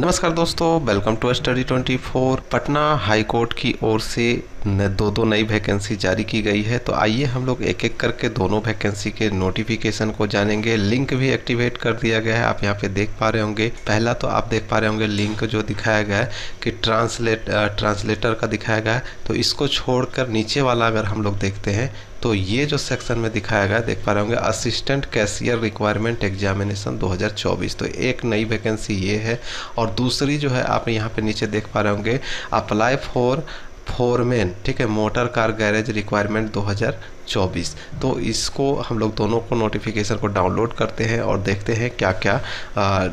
नमस्कार दोस्तों, welcome to study 24। Patna high court की ओर से दो नई वैकेंसी जारी की गई है। तो आइए हम लोग एक एक करके दोनों वैकेंसी के नोटिफिकेशन को जानेंगे। लिंक भी एक्टिवेट कर दिया गया है, आप यहाँ पे देख पा रहे होंगे। पहला तो आप देख पा रहे होंगे लिंक जो दिखाया गया है कि ट्रांसलेटर का दिखाया गया है। तो इसको छोड़कर नीचे वाला अगर हम लोग देखते हैं तो ये जो सेक्शन में दिखाया गया देख पा रहे होंगे, असिस्टेंट कैशियर रिक्वायरमेंट एग्जामिनेशन 2024। तो एक नई वैकेंसी ये है। और दूसरी जो है आप यहाँ पे नीचे देख पा रहे होंगे, अप्लाई फॉर फोरमैन, ठीक है, मोटर कार गैरेज रिक्वायरमेंट 2024। तो इसको हम लोग दोनों को नोटिफिकेशन को डाउनलोड करते हैं और देखते हैं क्या क्या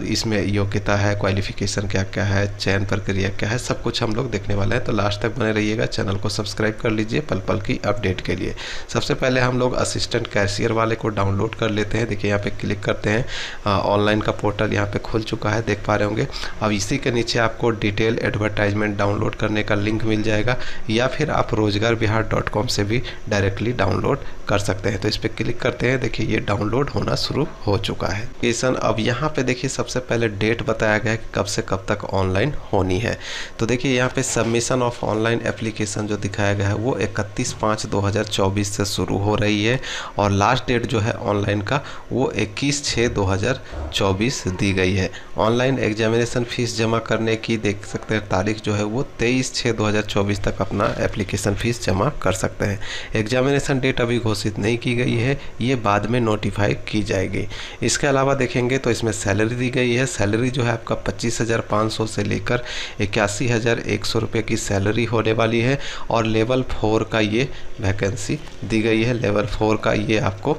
इसमें योग्यता है, क्वालिफिकेशन क्या क्या है, चयन प्रक्रिया क्या है, सब कुछ हम लोग देखने वाले हैं। तो लास्ट तक बने रहिएगा, चैनल को सब्सक्राइब कर लीजिए पल पल की अपडेट के लिए। सबसे पहले हम लोग असिस्टेंट कैशियर वाले को डाउनलोड कर लेते हैं। देखिए यहाँ पे क्लिक करते हैं, ऑनलाइन का पोर्टल यहाँ पे खुल चुका है, देख पा रहे होंगे। अब इसी के नीचे आपको डिटेल एडवर्टाइजमेंट डाउनलोड करने का लिंक मिल जाएगा, या फिर आप rozgarvihar.com से भी डायरेक्टली डाउनलोड कर सकते हैं। तो इस पर क्लिक करते हैं, देखिए ये डाउनलोड होना शुरू हो चुका है एप्लीकेशन। अब यहाँ पे देखिए सबसे पहले डेट बताया गया है कि कब से कब तक ऑनलाइन होनी है। तो देखिए यहाँ पे सबमिशन ऑफ ऑनलाइन एप्लीकेशन जो दिखाया गया है वो 31/5/2024 से शुरू हो रही है, और लास्ट डेट जो है ऑनलाइन का वो 21/6/2024 दी गई है। ऑनलाइन एग्जामिनेशन फीस जमा करने की देख सकते हैं तारीख जो है वो 23/6/2024 तक अपना एप्लीकेशन फीस जमा कर सकते हैं। एग्जामिनेशन डेट अभी घोषित नहीं की गई है, ये बाद में नोटिफाई की जाएगी। इसके अलावा देखेंगे तो इसमें सैलरी दी गई है। सैलरी जो है आपका 25,500 से लेकर 81,100 रुपये की सैलरी होने वाली है, और लेवल 4 का ये वैकेंसी दी गई है। लेवल 4 का ये आपको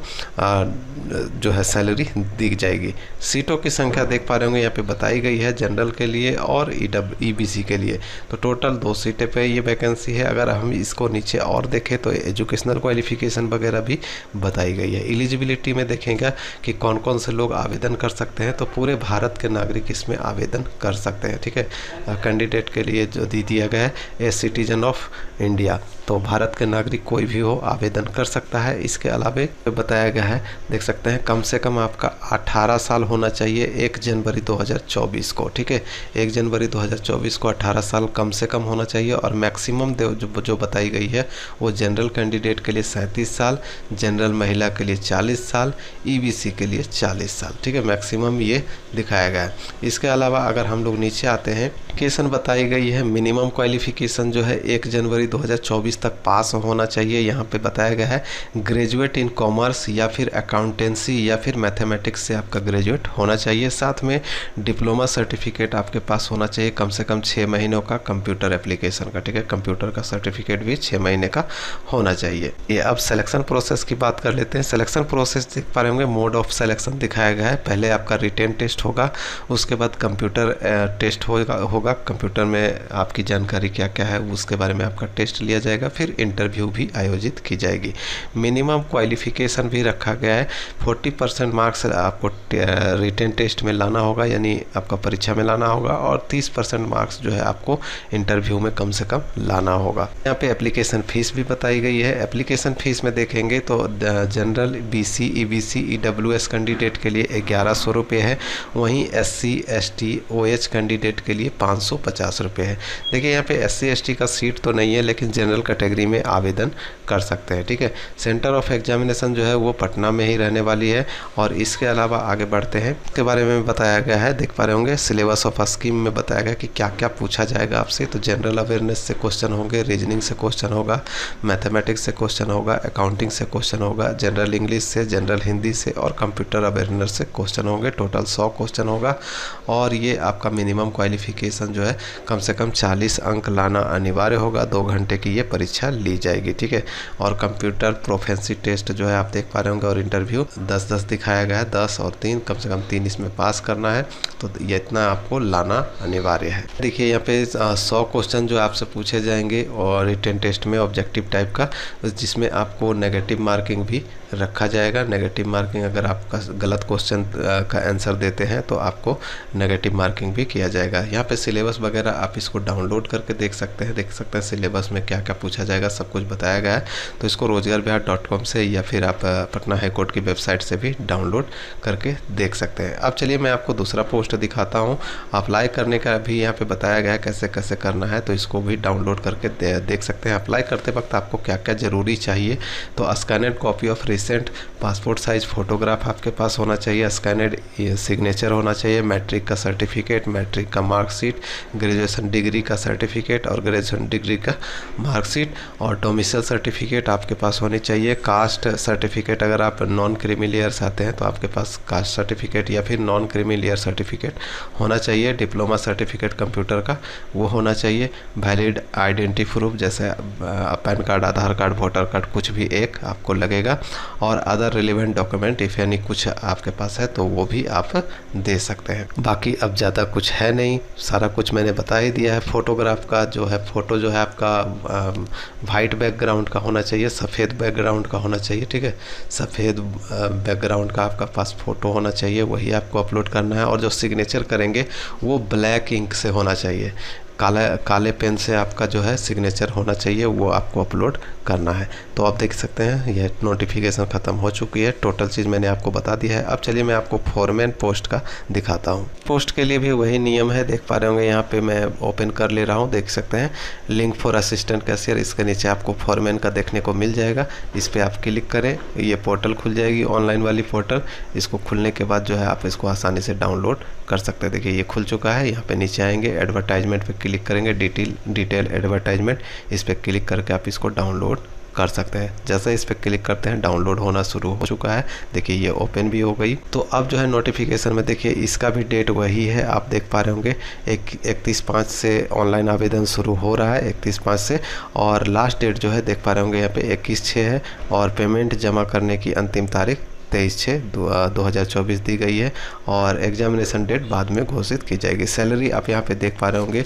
जो है सैलरी दी जाएगी। सीटों की संख्या देख पा रहे होंगे यहाँ पे बताई गई है, जनरल के लिए और EBC के लिए। तो टोटल 2 सीटें पे ये वैकेंसी है। अगर हम इसको नीचे और देखें तो एजुकेशनल क्वालिफिकेशन वगैरह भी बताई गई है। एलिजिबिलिटी में देखेंगे कि कौन कौन से लोग आवेदन कर सकते हैं। तो पूरे भारत के नागरिक इसमें आवेदन कर सकते हैं, ठीक है। कैंडिडेट के लिए जो दिया गया है ए सिटीजन ऑफ इंडिया, तो भारत के नागरिक कोई भी हो आवेदन कर सकता है। इसके अलावा बताया गया है, देख सकते हैं, कम से कम आपका 18 साल होना चाहिए 1 जनवरी 2024 को, ठीक है। 1 जनवरी 2024 को 18 साल कम से कम होना चाहिए। और मैक्सिमम जो बताई गई है वो जनरल कैंडिडेट के लिए 37 साल, जनरल महिला के लिए 40 साल, EBC के लिए 40 साल, ठीक है। मैक्सिमम ये दिखाया गया है। इसके अलावा अगर हम लोग नीचे आते हैं, क्वालिफिकेशन बताई गई है। मिनिमम क्वालिफिकेशन जो है 1 जनवरी 2024 तक पास होना चाहिए। यहाँ पे बताया गया है ग्रेजुएट इन कॉमर्स या फिर अकाउंटेंसी या फिर मैथमेटिक्स से आपका ग्रेजुएट होना चाहिए। साथ में डिप्लोमा सर्टिफिकेट आपके पास होना चाहिए, कम से कम 6 महीनों का कंप्यूटर एप्लीकेशन का, ठीक है। कंप्यूटर का सर्टिफिकेट भी 6 महीने का होना चाहिए। ये अब सिलेक्शन प्रोसेस की बात कर लेते हैं। सिलेक्शन प्रोसेस देख पा रहे होंगे, मोड ऑफ सिलेक्शन दिखाया गया है। पहले आपका रिटेन टेस्ट होगा, उसके बाद कंप्यूटर टेस्ट होगा। कंप्यूटर में आपकी जानकारी क्या क्या है उसके बारे में आपका टेस्ट लिया जाएगा, फिर इंटरव्यू भी आयोजित की जाएगी। मिनिमम क्वालिफिकेशन भी रखा गया है। 40% मार्क्स आपको रिटेन टेस्ट में लाना होगा, यानी आपका परीक्षा में लाना होगा, और 30% मार्क्स जो है आपको इंटरव्यू में कम से कम लाना होगा। यहाँ पे एप्लीकेशन फ़ीस भी बताई गई है। एप्लीकेशन फ़ीस में देखेंगे तो general, BC, EBC, EWS candidate के लिए 1100 रुपये है। वहीं SC, ST, OH कैंडिडेट के लिए 550 रुपये है। देखिए यहाँ पे SC, ST का सीट तो नहीं है, लेकिन जनरल कैटेगरी में आवेदन कर सकते हैं, ठीक है। सेंटर ऑफ एग्जामिनेशन जो है वो पटना में ही रहने वाली है। और इसके अलावा आगे बढ़ते हैं, इसके बारे में बताया गया है, देख पा रहे होंगे सिलेबस ऑफ स्कीम में बताया गया कि क्या क्या पूछा जाएगा आपसे। तो जनरल अवेयरनेस से क्वेश्चन होंगे, रीजनिंग से क्वेश्चन होगा, मैथमेटिक्स से क्वेश्चन होगा, अकाउंटिंग से क्वेश्चन होगा, जनरल इंग्लिश से, जनरल हिंदी से और कंप्यूटर अवेयरनेस से क्वेश्चन होंगे। टोटल 100 क्वेश्चन होगा। और ये आपका मिनिमम क्वालिफिकेशन जो है कम से कम 40 अंक लाना अनिवार्य होगा। 2 घंटे की ये परीक्षा ली जाएगी, ठीक है। और कंप्यूटर प्रोफेंसी टेस्ट जो है आप देख पा रहे होंगे, और इंटरव्यू 10-10 दिखाया गया है, 10 और 3, कम से कम 3 इसमें पास करना है। तो ये इतना आपको लाना अनिवार्य है। देखिए यहाँ पे 100 क्वेश्चन जो आपसे पूछे जाएंगे और रिटन टेस्ट में ऑब्जेक्टिव टाइप का, जिसमें आपको नेगेटिव मार्किंग भी रखा जाएगा। नेगेटिव मार्किंग अगर आपका गलत क्वेश्चन का आंसर देते हैं तो आपको नेगेटिव मार्किंग भी किया जाएगा। यहाँ पे सिलेबस वगैरह आप इसको डाउनलोड करके देख सकते हैं सिलेबस में क्या क्या पूछा जाएगा, सब कुछ बताया गया है। तो इसको रोजगारबिहार.com से या फिर आप पटना हाईकोर्ट की वेबसाइट से भी डाउनलोड करके देख सकते हैं। अब चलिए मैं आपको दूसरा पोस्ट दिखाता हूँ। अप्लाई करने का भी यहाँ पे बताया गया है कैसे कैसे करना है, तो इसको भी डाउनलोड करके देख सकते हैं। अप्लाई करते वक्त आपको क्या क्या ज़रूरी चाहिए, तो scanned copy of recent passport size photograph आपके पास होना चाहिए, स्कैनेड सिग्नेचर होना चाहिए, मैट्रिक का सर्टिफिकेट, मैट्रिक का मार्कशीट, ग्रेजुएशन डिग्री का सर्टिफिकेट और ग्रेजुएशन डिग्री का मार्कशीट और डोमिसाइल सर्टिफिकेट आपके पास होनी चाहिए। कास्ट सर्टिफिकेट, अगर आप नॉन क्रीमी लेयर से आते हैं तो आपके पास कास्ट सर्टिफिकेट या फिर नॉन क्रीमी लेयर सर्टिफिकेट होना चाहिए। डिप्लोमा सर्टिफिकेट कंप्यूटर का वो होना चाहिए। वैलिड आइडेंटिटी प्रूफ जैसे पैन कार्ड, आधार कार्ड, वोटर कार्ड कुछ भी एक आपको लगेगा और अदर रिलेवेंट डॉक्यूमेंट इफ़ यानी कुछ आपके पास है तो वो भी आप दे सकते हैं। बाकी अब ज़्यादा कुछ है नहीं, सारा कुछ मैंने बता ही दिया है। फोटोग्राफ का जो है फ़ोटो जो है आपका वाइट बैकग्राउंड का होना चाहिए, सफ़ेद बैकग्राउंड का होना चाहिए, ठीक है। सफ़ेद बैकग्राउंड का आपका पास फ़ोटो होना चाहिए, वही आपको अपलोड करना है। और जो सिग्नेचर करेंगे वो ब्लैक इंक से होना चाहिए, काले पेन से आपका जो है सिग्नेचर होना चाहिए, वो आपको अपलोड करना है। तो आप देख सकते हैं यह नोटिफिकेशन ख़त्म हो चुकी है, टोटल चीज़ मैंने आपको बता दिया है। अब चलिए मैं आपको फोरमैन पोस्ट का दिखाता हूँ। पोस्ट के लिए भी वही नियम है, देख पा रहे होंगे यहाँ पे मैं ओपन कर ले रहा हूँ, देख सकते हैं लिंक फॉर असिस्टेंट कैशियर, इसके नीचे आपको फोरमैन का देखने को मिल जाएगा। इस पर आप क्लिक करें, ये पोर्टल खुल जाएगी, ऑनलाइन वाली पोर्टल। इसको खुलने के बाद जो है आप इसको आसानी से डाउनलोड कर सकते हैं। देखिए ये खुल चुका है। यहाँ पे नीचे आएंगे, एडवर्टाइजमेंट पे क्लिक करेंगे, डिटेल एडवर्टाइजमेंट, इस पर क्लिक करके आप इसको डाउनलोड कर सकते हैं। जैसे इस पर क्लिक करते हैं डाउनलोड होना शुरू हो चुका है। देखिए ये ओपन भी हो गई। तो अब जो है नोटिफिकेशन में देखिए इसका भी डेट वही है, आप देख पा रहे होंगे 31/5 से ऑनलाइन आवेदन शुरू हो रहा है, 31/5 से। और लास्ट डेट जो है देख पा रहे होंगे यहाँ पे 21/6 है और पेमेंट जमा करने की अंतिम तारीख 23/6/2024 दी गई है और एग्जामिनेशन डेट बाद में घोषित की जाएगी। सैलरी आप यहाँ पे देख पा रहे होंगे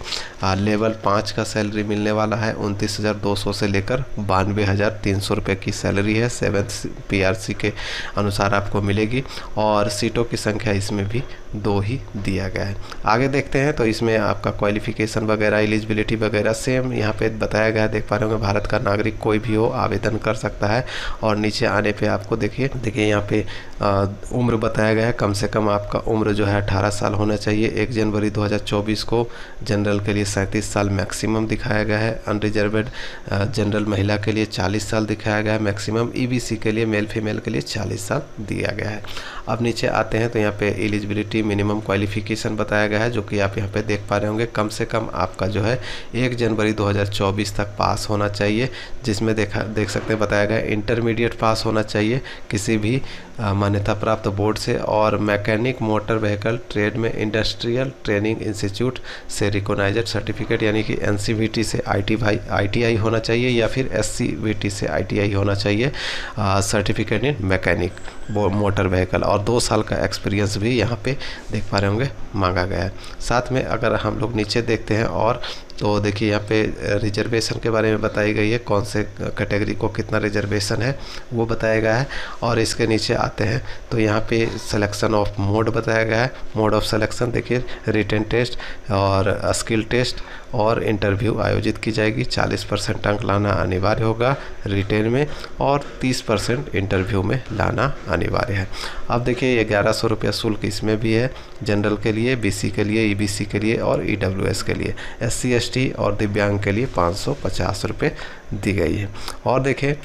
लेवल 5 का सैलरी मिलने वाला है 29,200 से लेकर 92,300 रुपये की सैलरी है। 7th PRC के अनुसार आपको मिलेगी और सीटों की संख्या इसमें भी 2 ही दिया गया है। आगे देखते हैं तो इसमें आपका क्वालिफिकेशन वगैरह, एलिजिबिलिटी वगैरह सेम यहाँ पे बताया गया है, देख पा रहे होंगे भारत का नागरिक कोई भी हो आवेदन कर सकता है। और नीचे आने पे आपको देखिए यहाँ पे उम्र बताया गया है, कम से कम आपका उम्र जो है 18 साल होना चाहिए। 1 जनवरी 2024 को जनरल के लिए 37 साल मैक्सिमम दिखाया गया है। अनरिजर्वेड जनरल महिला के लिए 40 साल दिखाया गया है मैक्सिमम। EBC के लिए मेल फीमेल के लिए 40 साल दिया गया है। अब नीचे आते हैं तो यहाँ पे एलिजिबिलिटी मिनिमम क्वालिफिकेशन बताया गया है, जो कि आप यहाँ पे देख पा रहे होंगे। कम से कम आपका जो है 1 जनवरी 2024 तक पास होना चाहिए, जिसमें देख सकते हैं बताया गया है इंटरमीडिएट पास होना चाहिए किसी भी मान्यता प्राप्त बोर्ड से और मैकेनिक मोटर व्हीकल ट्रेड में इंडस्ट्रियल ट्रेनिंग इंस्टीट्यूट से रिकॉग्नाइज्ड सर्टिफिकेट यानी कि NCVT से ITI होना चाहिए या फिर SCVT से ITI होना चाहिए certificate in mechanic motor vehicle और 2 साल का एक्सपीरियंस भी यहाँ पे देख पा रहे होंगे मांगा गया है। साथ में अगर हम लोग नीचे देखते हैं और तो देखिए यहाँ पे रिजर्वेशन के बारे में बताई गई है, कौन से कैटेगरी को कितना रिजर्वेशन है वो बताया गया है। और इसके नीचे आते हैं तो यहाँ पे सिलेक्शन ऑफ मोड बताया गया है। मोड ऑफ सिलेक्शन देखिए रिटन टेस्ट और स्किल टेस्ट और इंटरव्यू आयोजित की जाएगी। 40% अंक लाना अनिवार्य होगा रिटेन में और 30% इंटरव्यू में लाना अनिवार्य है। अब देखिए ये 1100 रुपया शुल्क इसमें भी है, जनरल के लिए, BC के लिए, EBC के लिए और EWS के लिए। SC ST और दिव्यांग के लिए 550 रुपये दी गई है। और देखिए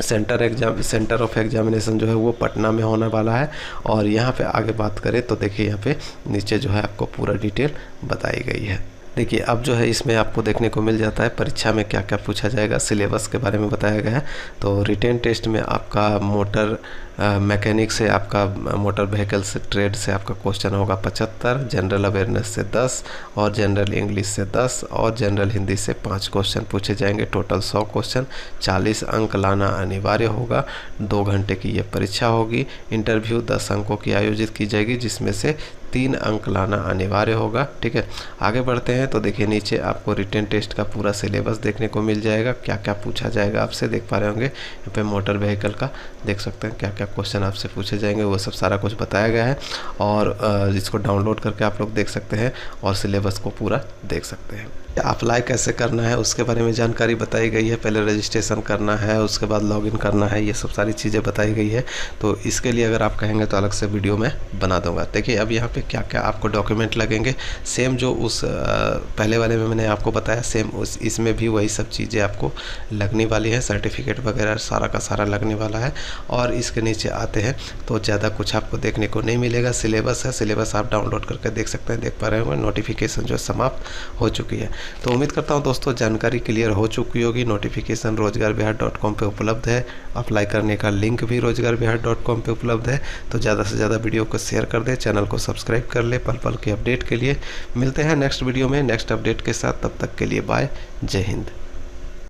सेंटर ऑफ एग्जामिनेशन जो है वो पटना में होने वाला है। और यहाँ पे आगे बात करें तो देखिए यहाँ पे नीचे जो है आपको पूरा डिटेल बताई गई है। देखिए अब जो है इसमें आपको देखने को मिल जाता है परीक्षा में क्या क्या पूछा जाएगा, सिलेबस के बारे में बताया गया है। तो रिटेन टेस्ट में आपका मोटर मैकेनिक से आपका मोटर व्हीकल से ट्रेड से आपका क्वेश्चन होगा 75, जनरल अवेयरनेस से 10 और जनरल इंग्लिश से 10 और जनरल हिंदी से 5 क्वेश्चन पूछे जाएंगे। टोटल 100 क्वेश्चन, 40 अंक लाना अनिवार्य होगा। 2 घंटे की ये परीक्षा होगी। इंटरव्यू 10 अंकों की आयोजित की जाएगी, जिसमें से 3 अंक लाना अनिवार्य होगा। ठीक है, आगे बढ़ते हैं तो देखिए नीचे आपको रिटन टेस्ट का पूरा सिलेबस देखने को मिल जाएगा, क्या क्या पूछा जाएगा आपसे देख पा रहे होंगे। यहाँ पे मोटर व्हीकल का देख सकते हैं क्या क्या क्वेश्चन आपसे पूछे जाएंगे, वो सब सारा कुछ बताया गया है और इसको डाउनलोड करके आप लोग देख सकते हैं और सिलेबस को पूरा देख सकते हैं। अप्लाई कैसे करना है उसके बारे में जानकारी बताई गई है। पहले रजिस्ट्रेशन करना है, उसके बाद लॉगिन करना है, ये सब सारी चीज़ें बताई गई है। तो इसके लिए अगर आप कहेंगे तो अलग से वीडियो में बना दूंगा। देखिए अब यहाँ पे क्या क्या आपको डॉक्यूमेंट लगेंगे, सेम जो उस पहले वाले में मैंने आपको बताया, सेम उस इसमें भी वही सब चीज़ें आपको लगने वाली है। सर्टिफिकेट वगैरह सारा का सारा लगने वाला है। और इसके नीचे आते हैं तो ज़्यादा कुछ आपको देखने को नहीं मिलेगा। सिलेबस है, सिलेबस आप डाउनलोड करके देख सकते हैं, देख पा रहे होंगे। नोटिफिकेशन जो समाप्त हो चुकी है। तो उम्मीद करता हूं दोस्तों जानकारी क्लियर हो चुकी होगी। नोटिफिकेशन रोजगारबिहार.com पे उपलब्ध है। अप्लाई करने का लिंक भी रोजगारबिहार.com पे उपलब्ध है। तो ज़्यादा से ज़्यादा वीडियो को शेयर कर दें, चैनल को सब्सक्राइब कर ले पल पल के अपडेट के लिए। मिलते हैं नेक्स्ट वीडियो में नेक्स्ट अपडेट के साथ, तब तक के लिए बाय, जय हिंद।